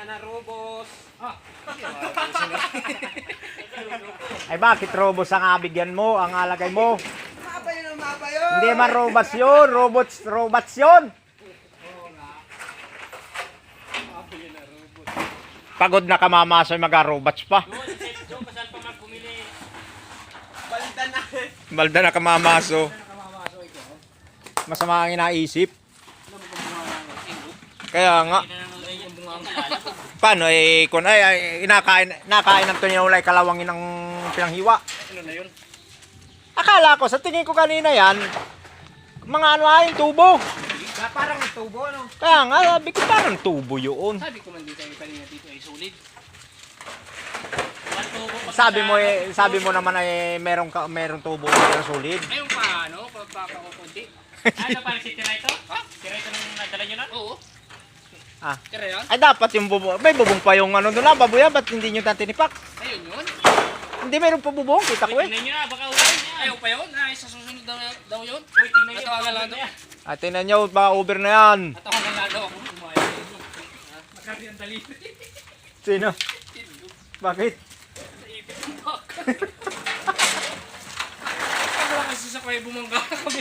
na robos. Ay bakit robos ang abigyan mo, ang alagay mo? Mapa yun, mapa yun. Hindi man robots yun, robots yun. Pagod na kamamasoy mag-robots pa. Balda na. Balda na kamamaso. Masama ang inaisip. Kaya nga. Paano eh kung ay nakain ng tunilay kalawangin ng pinanghiwa. Ano na yun? Akala ko sa tingin ko kanina yan mga ano ay tubo. Parang tubo, no? Kaya nga sabi ko parang tubo yun. Sabi ko man dito yung kanina dito ay solid. Sabi mo naman ay merong tubo pero solid. Ayun pa, ano? Pagkakakunti. Ano parang si Tira ito? Ha? Tira ito nung nadala nyo na? Oo. Ah. Tira yan? Ay dapat yung bubong. May bubong pa yung ano doon na babuya ba't hindi nyo tinipak? Ayun yun. Hindi meron pa bubong kita ko eh. Tingnan nyo na, baka ulan niya. Ayaw pa yun? Ay, sa susunod daw yun? Uy, tingnan nyo. Natawagan lang daw. At tingnan nyo baka over na yan. Natawagan lang daw ako. Umayos. Magkari ang dali. Sino? Bakit? Ako lang kasi sa kaya bumangga kami.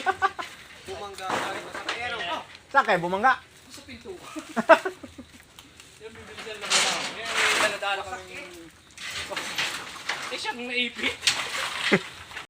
Bumangga kami sa kaya. Saan kayo bumangga? Sa pinto. Yung bibilisan lang na. May daladala kami. Eh siyang naipit.